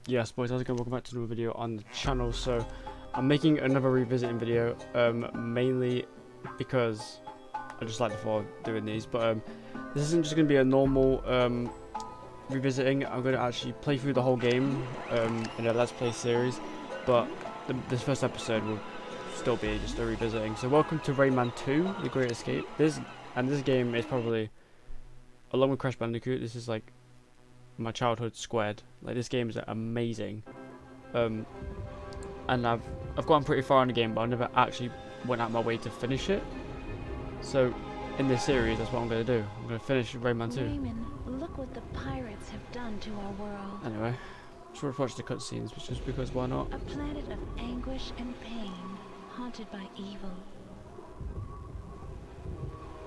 Yes, boys, how's it going? Welcome back to another video on the channel. So, I'm making another revisiting video, mainly because I just like the thought of doing these. But this isn't just going to be a normal revisiting. I'm going to actually play through the whole game in a Let's Play series. But this first episode will still be just a revisiting. So, welcome to Rayman 2: The Great Escape. This game is probably, along with Crash Bandicoot, this is like my childhood squared. Like, this game is amazing, and I've gotten pretty far in the game, but I never actually went out my way to finish it. So in this series, that's what I'm going to do. I'm going to finish Rayman 2. Rayman, look what the pirates have done to our world. Anyway, just watch the cutscenes, just because why not? A planet of anguish and pain, haunted by evil.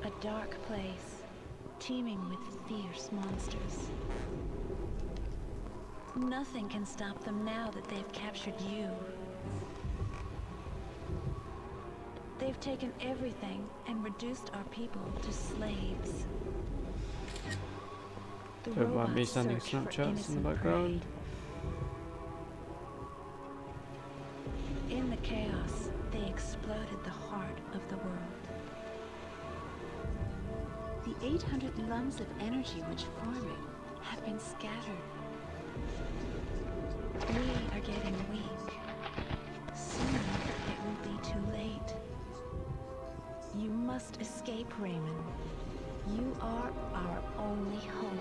A dark place, teeming with fierce monsters. Nothing can stop them now that they've captured you. They've taken everything and reduced our people to slaves. The Don't mind me robots sending search for Snapchats in the innocent background. prey. In the chaos, they exploded the heart of the world. The 800 lumps of energy which form it have been scattered. We are getting weak. Soon it will be too late. You must escape, Rayman. You are our only hope.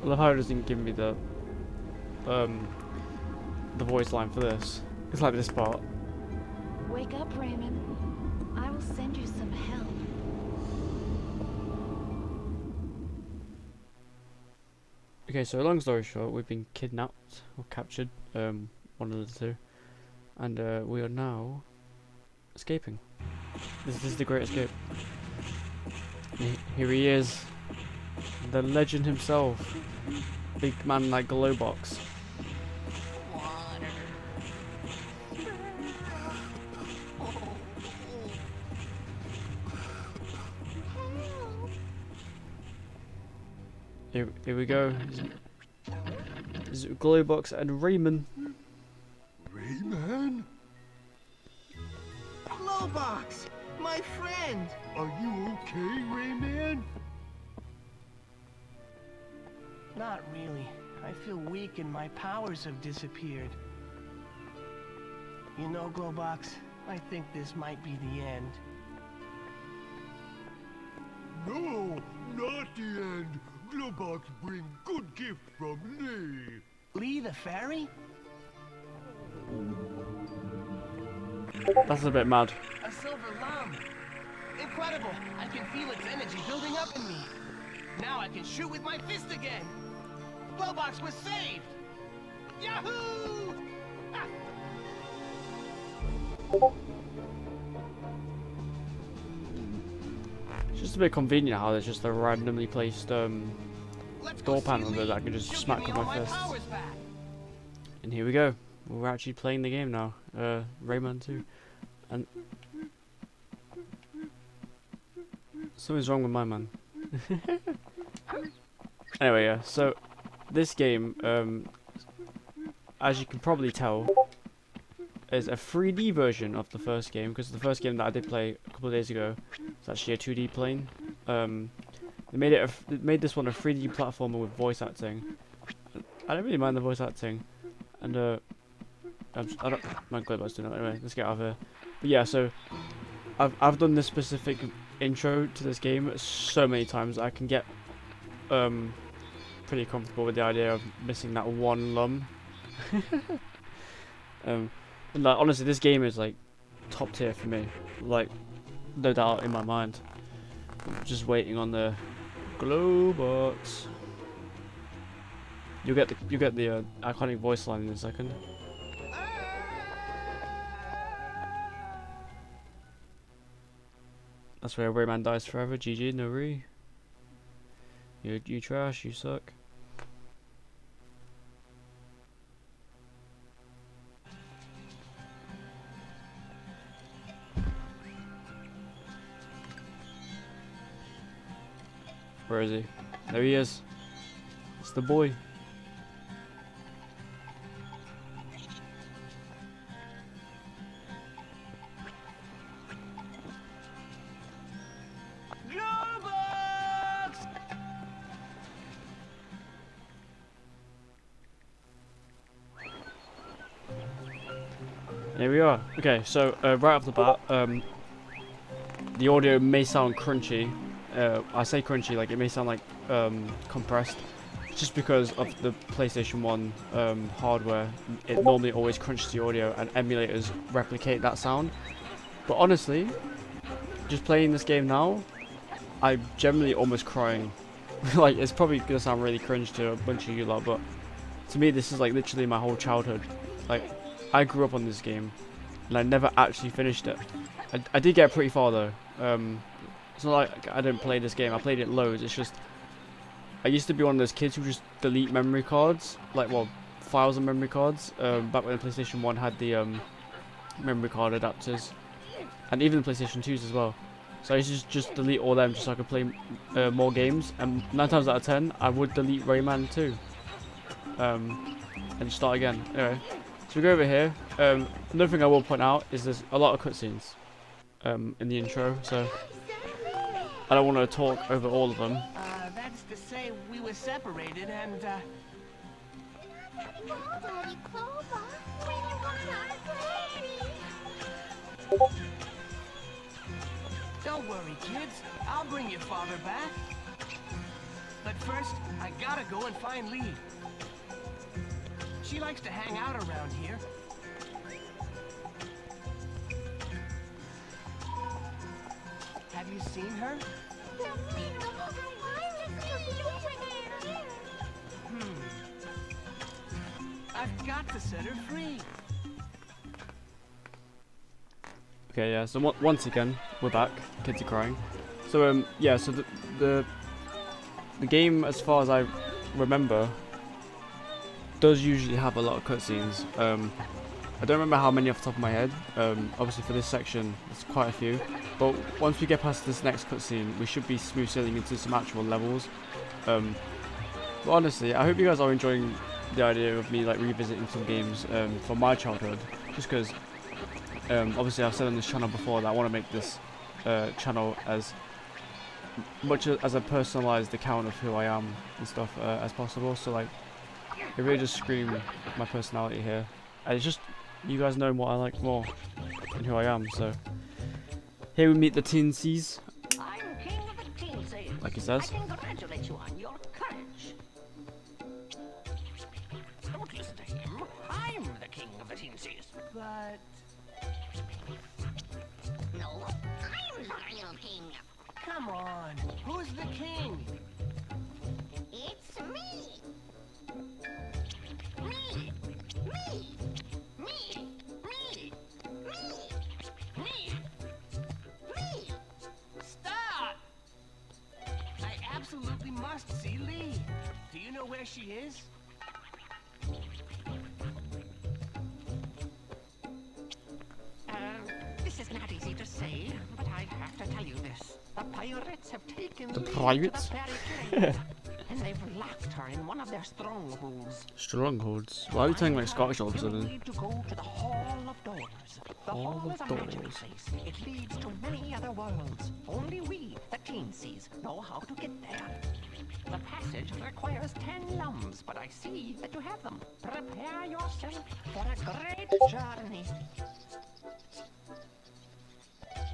I love how it doesn't give me the voice line for this. It's like this part. Wake up, Rayman. I will send you some help. Okay, so long story short, we've been kidnapped or captured, one of the two, and we are now escaping. This is the Great Escape. Here he is, the legend himself, big man like Glowbox. Here we go. This is Glowbox and Rayman. Rayman? Glowbox, my friend. Are you okay, Rayman? Not really. I feel weak and my powers have disappeared. You know, Glowbox, I think this might be the end. No, not the end. Glowbox bring good gift from Lee. Lee the fairy? That's a bit mad. A silver lump. Incredible. I can feel its energy building up in me. Now I can shoot with my fist again. Glowbox was saved. Yahoo! Ah! It's just a bit convenient how there's just a randomly placed Let's go door see panel that Lee. I can just She'll smack give with me all my fist. powers back. And here we go. We're actually playing the game now. Rayman 2. And something's wrong with my man. Anyway, yeah, so this game, as you can probably tell, is a 3D version of the first game, because the first game that I did play a couple of days ago is actually a 2D plane. They made this one a 3D platformer with voice acting. I don't really mind the voice acting, and I don't mind Glowbox doing it anyway. Let's get out of here. But yeah, so I've done this specific intro to this game so many times I can get pretty comfortable with the idea of missing that one lum. And like, honestly, this game is like top tier for me, like no doubt in my mind. I'm just waiting on the Glowbox. You get the iconic voice line in a second. That's where Rayman dies forever. GG, no re. You trash, you suck. Where is he? There he is. It's the boy. Globox! Here we are. Okay, so right off the bat, the audio may sound crunchy. I say crunchy, like it may sound like compressed, just because of the PlayStation 1 hardware. It normally always crunches the audio, and emulators replicate that sound. But honestly, just playing this game now, I'm generally almost crying. Like, it's probably gonna sound really cringe to a bunch of you lot, but to me, this is like literally my whole childhood. Like, I grew up on this game, and I never actually finished it. I did get pretty far though. It's not like I didn't play this game. I played it loads. It's just I used to be one of those kids who just delete memory cards, like, well, files and memory cards. Back when the PlayStation 1 had the memory card adapters, and even the PlayStation 2s as well. So I used to just delete all them just so I could play more games. And 9 times out of 10, I would delete Rayman too, and start again. Anyway, so we go over here. Another thing I will point out is there's a lot of cutscenes in the intro, so I don't want to talk over all of them. That's to say we were separated and, Don't worry, kids. I'll bring your father back. But first, I gotta go and find Lee. She likes to hang out around here. Have you seen her? I've got to set her free. Okay, yeah. So once again, we're back. Kids are crying. So yeah. So the game, as far as I remember, does usually have a lot of cutscenes. I don't remember how many off the top of my head. Obviously for this section, there's quite a few. But once we get past this next cutscene, we should be smooth sailing into some actual levels. But honestly, I hope you guys are enjoying the idea of me like revisiting some games from my childhood. Just because, obviously, I've said on this channel before that I want to make this channel as much as a personalized account of who I am and stuff as possible. So like, it really just screams my personality here. And it's just you guys know what I like more and who I am. So here we meet the teensies, I'm king of the teensies. like he says. I congratulate you on your courage. Don't listen to him. I'm the king of the teensies. But No, I'm the real king. come on, who's the king? It's me. Me. Me. Me. Me. Me. Me. Me. Stop! I absolutely must see Lee. Do you know where she is? This is not easy to say, but I have to tell you this. The pirates have taken The Lee pirates? to the fairy trade, and they've locked her in one of their strongholds. Strongholds. Why are you telling like Scottish all of a You'll sudden? need to go to the Hall of Doors. The Hall hall of is a magical Doors. place. It leads to many other worlds. Only we, the teensies, know how to get there. The passage requires 10 lums, but I see that you have them. Prepare yourself for a great journey.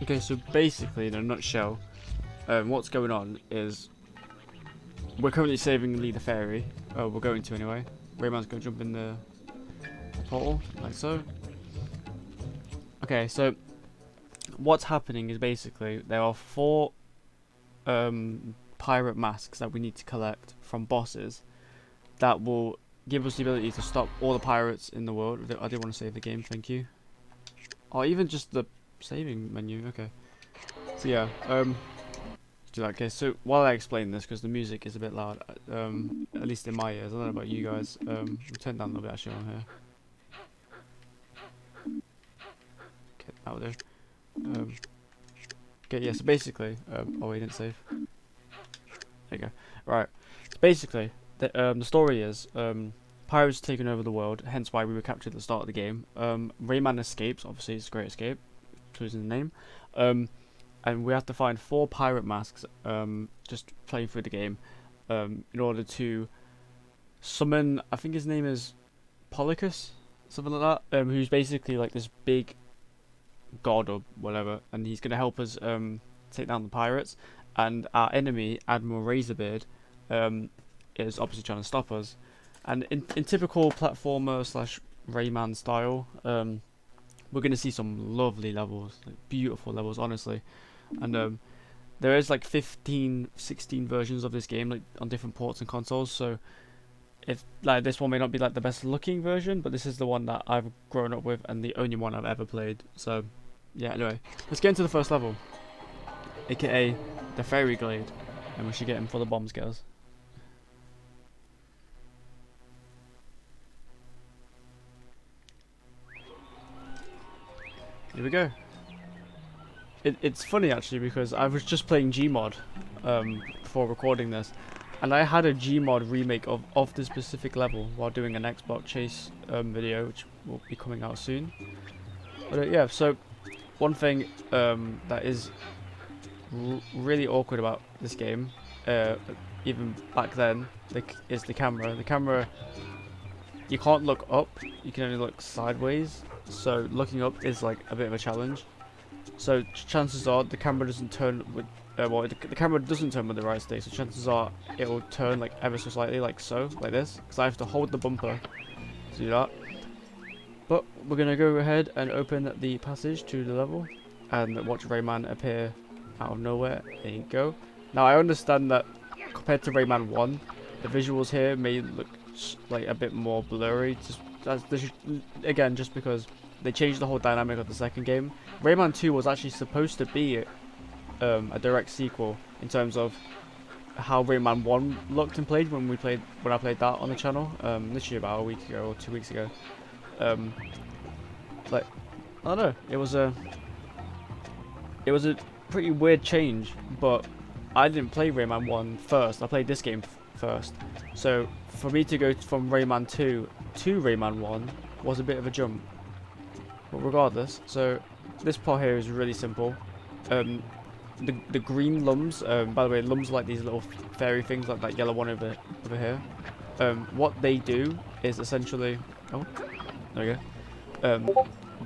Okay, so basically, in a nutshell, what's going on is we're currently saving Lee the Fairy. Oh, we're going to anyway. Rayman's going to jump in the portal, like so. Okay, so what's happening is basically there are 4 pirate masks that we need to collect from bosses that will give us the ability to stop all the pirates in the world. I did want to save the game, thank you. Or even just the saving menu, okay. So yeah, do that. Okay, so while I explain this, because the music is a bit loud, at least in my ears, I don't know about you guys. We'll turn down a little bit actually on here. Okay, that will do. Okay, yeah, so basically, oh, we didn't save. There you go. Right, so basically, the story is, pirates taking over the world, hence why we were captured at the start of the game. Rayman escapes, obviously it's a great escape, choosing the name. And we have to find 4 pirate masks, just playing through the game, in order to summon, I think his name is Polycus, something like that, who's basically like this big god or whatever, and he's going to help us take down the pirates. And our enemy, Admiral Razorbeard, is obviously trying to stop us. And in typical platformer slash Rayman style, we're going to see some lovely levels, like beautiful levels, honestly. And there is like 15, 16 versions of this game, like on different ports and consoles. So if like this one may not be like the best looking version, but this is the one that I've grown up with and the only one I've ever played. So yeah, anyway, let's get into the first level, aka the Fairy Glade, and we should get him for the bomb scares. Here we go. It's funny actually because I was just playing Gmod before recording this, and I had a Gmod remake of this specific level while doing an Xbox Chase video, which will be coming out soon. But yeah, so one thing that is really awkward about this game, even back then, is the camera. The camera, you can't look up, you can only look sideways, so looking up is like a bit of a challenge. So chances are the camera doesn't turn with, well, the camera doesn't turn with the right stick, so chances are it will turn like ever so slightly, like so, like this, because I have to hold the bumper to do that. But we're gonna go ahead and open the passage to the level and watch Rayman appear out of nowhere. There you go. Now I understand that compared to Rayman 1, the visuals here may look like a bit more blurry, again just because they changed the whole dynamic of the second game. Rayman 2 was actually supposed to be a direct sequel in terms of how Rayman 1 looked and played when I played that on the channel, literally about a week ago or 2 weeks ago. Like, I don't know, it was a pretty weird change, but I didn't play Rayman 1 first, I played this game first. So for me to go from Rayman 2 to Rayman 1 was a bit of a jump. But regardless, so this part here is really simple. The green lums, by the way, lums are like these little fairy things, like that yellow one over here. What they do is essentially, oh, there we go.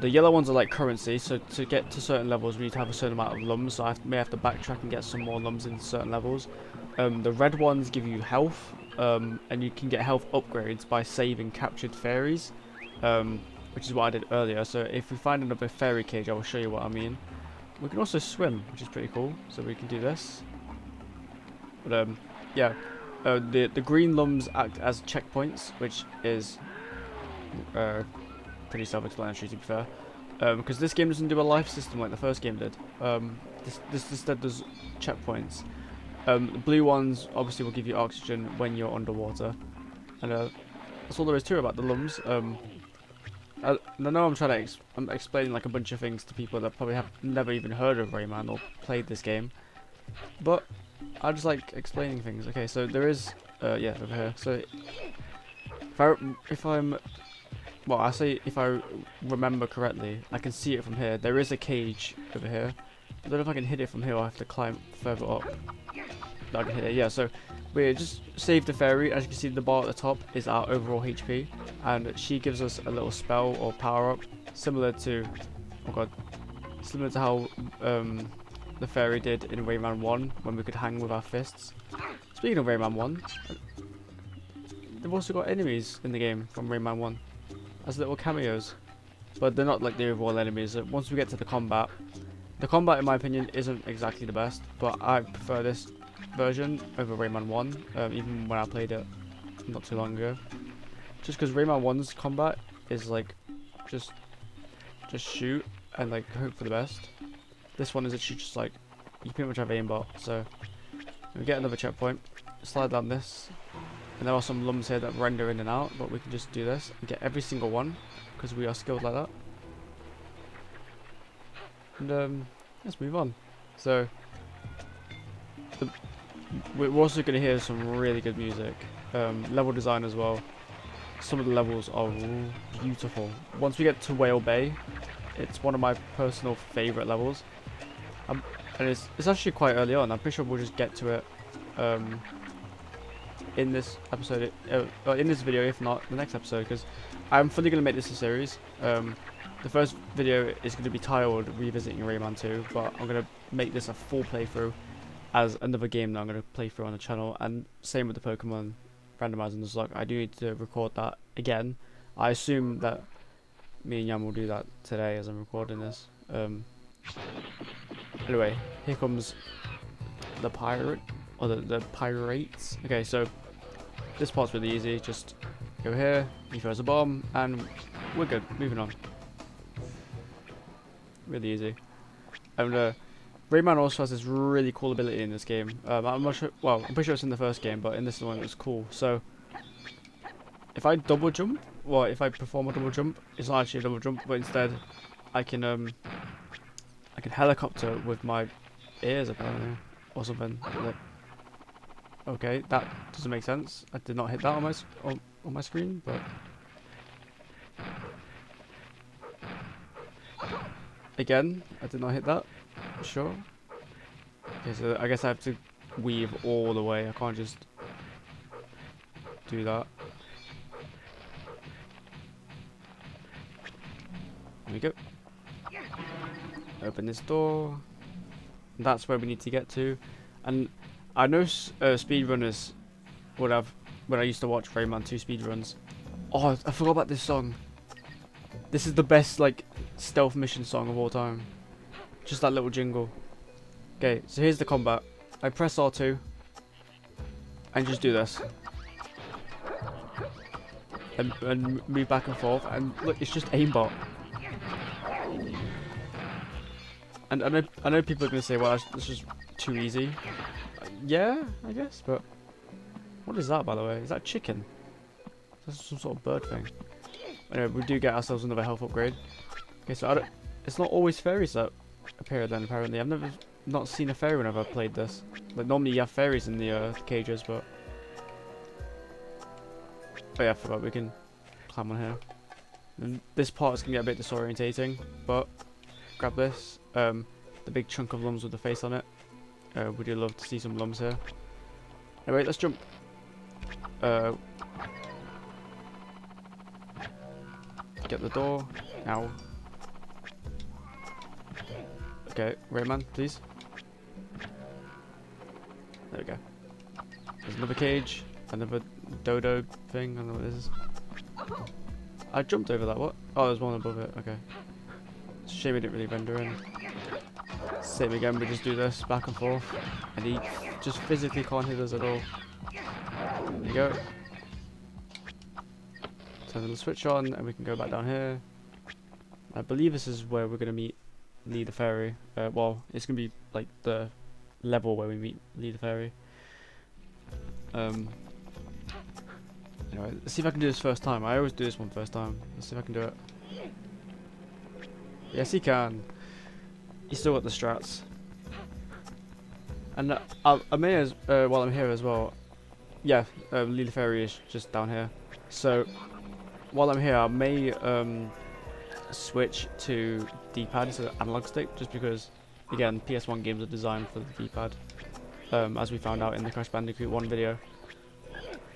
The yellow ones are like currency, so to get to certain levels we need to have a certain amount of lums, so I may have to backtrack and get some more lums in certain levels. The red ones give you health, and you can get health upgrades by saving captured fairies, which is what I did earlier. So if we find another fairy cage, I will show you what I mean. We can also swim, which is pretty cool, so we can do this. But yeah, the green lums act as checkpoints, which is pretty self-explanatory to be fair, because this game doesn't do a life system like the first game did. This instead does checkpoints. The blue ones obviously will give you oxygen when you're underwater, and that's all there is to it about the lums. I know I'm explaining like a bunch of things to people that probably have never even heard of Rayman or played this game, but I just like explaining things. Okay, so there is, yeah, over here. So if I remember correctly, I can see it from here. There is a cage over here. I don't know if I can hit it from here or I have to climb further up. I can hit it, yeah. So we just saved the fairy. As you can see, the bar at the top is our overall HP, and she gives us a little spell or power up, similar to, oh god, similar to how the fairy did in Rayman 1 when we could hang with our fists. Speaking of Rayman 1, they've also got enemies in the game from Rayman 1 as little cameos, but they're not like the overall enemies. Once we get to the combat in my opinion isn't exactly the best, but I prefer this version over Rayman 1, even when I played it not too long ago, just because Rayman 1's combat is like just shoot and like hope for the best. This one is actually just like you pretty much have aimbot, so We get another checkpoint, slide down this, and there are some lumps here that render in and out, but we can just do this and get every single one because we are skilled like that. And let's move on. So we're also going to hear some really good music, level design as well. Some of the levels are beautiful. Once we get to Whale Bay, it's one of my personal favourite levels. And it's actually quite early on. I'm pretty sure we'll just get to it in this episode, or in this video, if not the next episode, because I'm fully going to make this a series. The first video is going to be titled Revisiting Rayman 2, but I'm going to make this a full playthrough as another game that I'm going to play through on the channel, and same with the Pokemon randomizing the slug. I do need to record that again. I assume that me and Yam will do that today as I'm recording this. Anyway, here comes the pirate, or the pirates. Okay, so this part's really easy. Just go here, he throws a bomb, and we're good. Moving on. Really easy. And Rayman also has this really cool ability in this game. I'm not sure. Well, I'm pretty sure it's in the first game, but in this one it was cool. So if I double jump, well, if I perform a double jump, it's not actually a double jump, but instead I can helicopter with my ears apparently, or something. Like, okay, that doesn't make sense. I did not hit that on my screen, but again, I did not hit that. Sure. Okay, so I guess I have to weave all the way. I can't just do that. There we go. Open this door. That's where we need to get to. And I know speedrunners would have, when I used to watch Rayman 2 speedruns. Oh, I forgot about this song. This is the best, like, stealth mission song of all time. Just that little jingle. Okay, so here's the combat. I press R2 and just do this. And move back and forth, and look, it's just aimbot. And I know people are going to say, well, this is too easy. Yeah, I guess, but what is that, by the way? Is that chicken? That's some sort of bird thing. Anyway, we do get ourselves another health upgrade. Okay, so it's not always fairies that appear then, apparently. I've never not seen a fairy whenever I've played this. Like, normally you have fairies in the cages, but oh yeah, I forgot we can climb on here. And this part is going to get a bit disorientating, but grab this. The big chunk of lums with the face on it. We do love to see some lums here. Anyway, let's jump. Get the door. Now. Okay, Rayman, please. There we go. There's another cage. Another dodo thing. I don't know what this is. I jumped over that. What? Oh, there's one above it. Okay. It's a shame it didn't really render in. Same again, we just do this back and forth. And he just physically can't hit us at all. There we go. Turn the switch on and we can go back down here. I believe this is where we're going to meet Lee the Fairy. Well, it's going to be like the level where we meet Lee the Fairy. Anyway, let's see if I can do this first time. I always do this one first time. Let's see if I can do it. Yes, he can. He's still got the strats. And I may as while I'm here as well. Yeah, Lee the Fairy is just down here. So while I'm here, I may switch to D-pad instead of analog stick, just because again PS1 games are designed for the D-pad, as we found out in the Crash Bandicoot 1 video.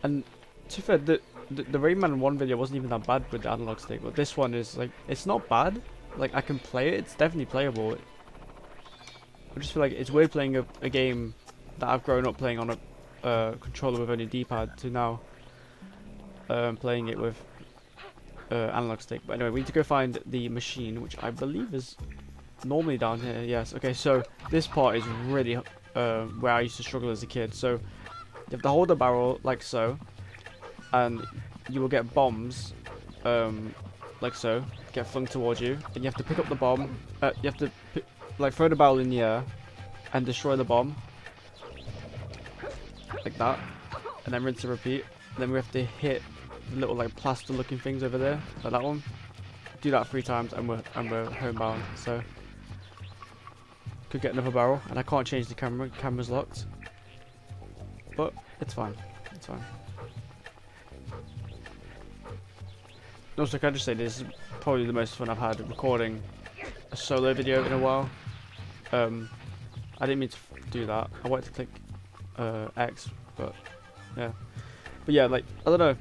And to be fair, the Rayman 1 video wasn't even that bad with the analog stick, but this one is like, it's not bad. Like, I can play it, it's definitely playable. I just feel like it's weird playing a game that I've grown up playing on a controller with only D-pad to now playing it with analog stick. But anyway, we need to go find the machine, which I believe is normally down here. Yes, okay, so this part is really where I used to struggle as a kid. So you have to hold the barrel like so, and you will get bombs like so, get flung towards you, and you have to pick up the bomb. You have to like throw the barrel in the air and destroy the bomb. like that, and then rinse and repeat. Then we have to hit the little like plaster looking things over there, like that one. Do that 3 times and we're homebound. So could get another barrel, and I can't change the camera. Camera's locked, but it's fine. It's fine. Also, can I just say this is probably the most fun I've had recording a solo video in a while. I didn't mean to do that. I wanted to click X, but yeah, like I don't know.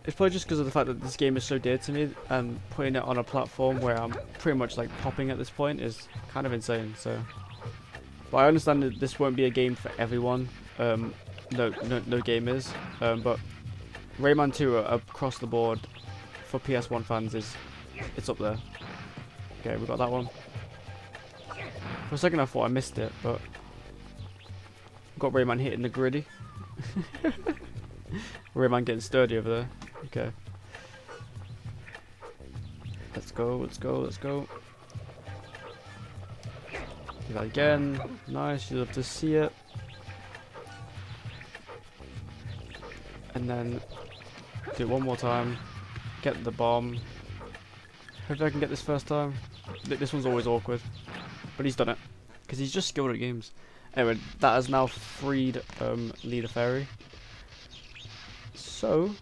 It's probably just because of the fact that this game is so dear to me, and putting it on a platform where I'm pretty much like popping at this point is kind of insane. So, but I understand that this won't be a game for everyone. No game is. But Rayman 2 across the board for PS1 fans it's up there. Okay, we got that one. For a second I thought I missed it, but got Rayman hitting the griddy. Rayman getting sturdy over there. Okay. Let's go, let's go, let's go. Do that again. Nice, you love to see it. And then do it one more time. Get the bomb. Hopefully I can get this first time. This one's always awkward. But he's done it. Because he's just skilled at games. Anyway, that has now freed Leader Fairy. So,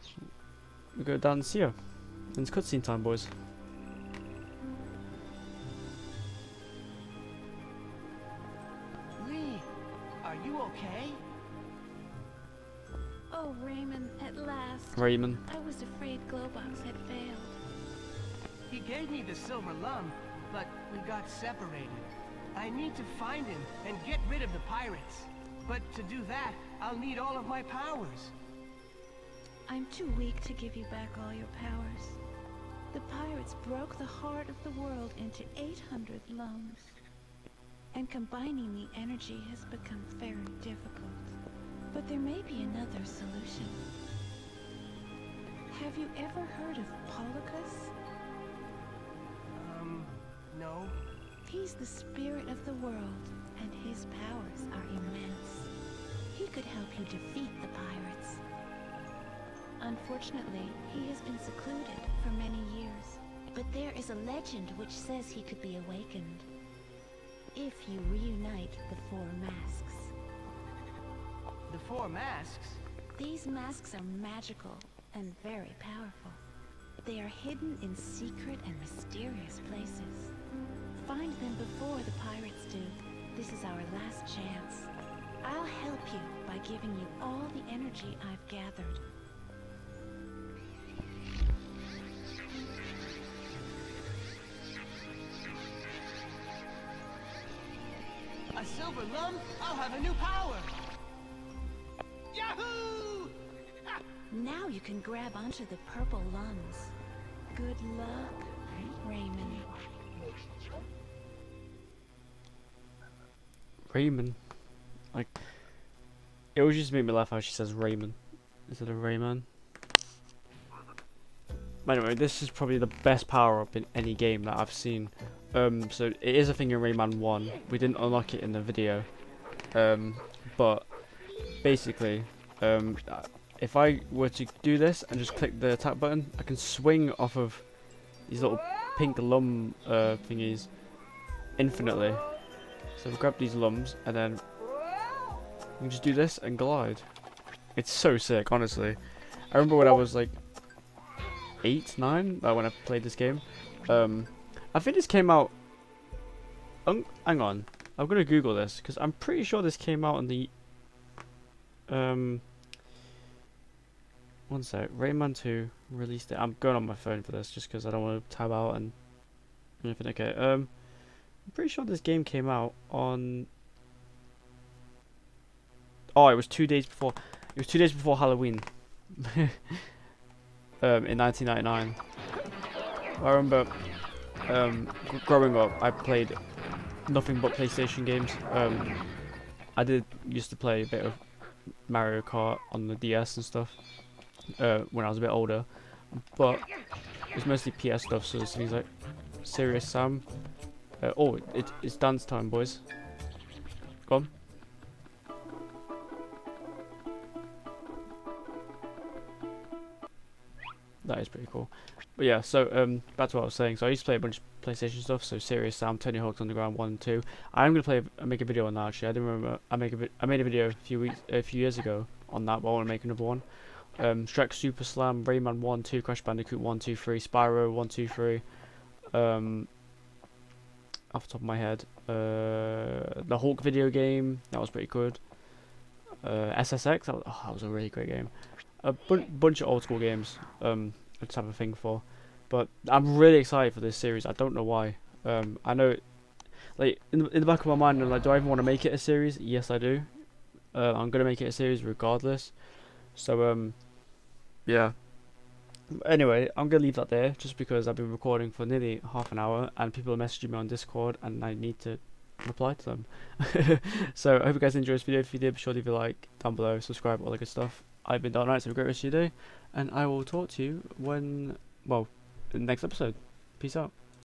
we go down and see her. And it's cutscene time, boys. Lee, are you okay? Oh, Rayman, at last. Rayman. I was afraid Glowbox had failed. He gave me the silver lum, but we got separated. I need to find him and get rid of the pirates. But to do that, I'll need all of my powers. I'm too weak to give you back all your powers. The pirates broke the heart of the world into 800 lums. And combining the energy has become very difficult. But there may be another solution. Have you ever heard of Polycus? No. He's the spirit of the world, and his powers are immense. He could help you defeat the pirates. Unfortunately, he has been secluded for many years. But there is a legend which says he could be awakened if you reunite the 4 masks. The 4 masks? These masks are magical and very powerful. They are hidden in secret and mysterious places. Find them before the pirates do. This is our last chance. I'll help you by giving you all the energy I've gathered. A silver lum? I'll have a new power! Yahoo! Ha! Now you can grab onto the purple lums. Good luck, Rayman. Rayman. Like, it always just made me laugh how she says Rayman instead of Rayman. Anyway, this is probably the best power up in any game that I've seen. So it is a thing in Rayman 1. We didn't unlock it in the video. But basically, if I were to do this and just click the attack button, I can swing off of these little pink lum thingies infinitely. So grab these lums and then you can just do this and glide. It's so sick, honestly. I remember when I was like 8, 9, when I played this game. I think this came out. Hang on, I'm gonna Google this because I'm pretty sure this came out on the. One sec. Rayman 2 released it. I'm going on my phone for this just because I don't want to tab out and anything. Okay. I'm pretty sure this game came out on. Oh, it was 2 days before. It was 2 days before Halloween. In 1999. I remember growing up, I played nothing but PlayStation games. I used to play a bit of Mario Kart on the DS and stuff when I was a bit older, but it was mostly PS stuff. So there's things like Serious Sam. It's dance time, boys. Go on. that is pretty cool. But yeah, so back to what I was saying. So I used to play a bunch of PlayStation stuff. So Serious Sam, Tony Hawk's Underground 1 and 2. I'm gonna make a video on that actually. I didn't remember. I made a video a few years ago on that, but I want to make another one. Shrek Super Slam, Rayman 1, 2, Crash Bandicoot 1, 2, 3, Spyro 1, 2, 3. Off the top of my head, the Hulk video game, that was pretty good. SSX, that was a really great game. A bunch of old school games, I just have a thing for. But I'm really excited for this series. I don't know why. I know, like in the back of my mind, I'm like, do I even want to make it a series? Yes, I do. I'm gonna make it a series regardless. So yeah. Anyway, I'm gonna leave that there just because I've been recording for nearly half an hour and people are messaging me on Discord and I need to reply to them. So I hope you guys enjoyed this video. If you did, be sure to leave a like down below, subscribe, all that good stuff. I've been Dark Knight, so have a great rest of your day, and I will talk to you when, well, in the next episode. Peace out.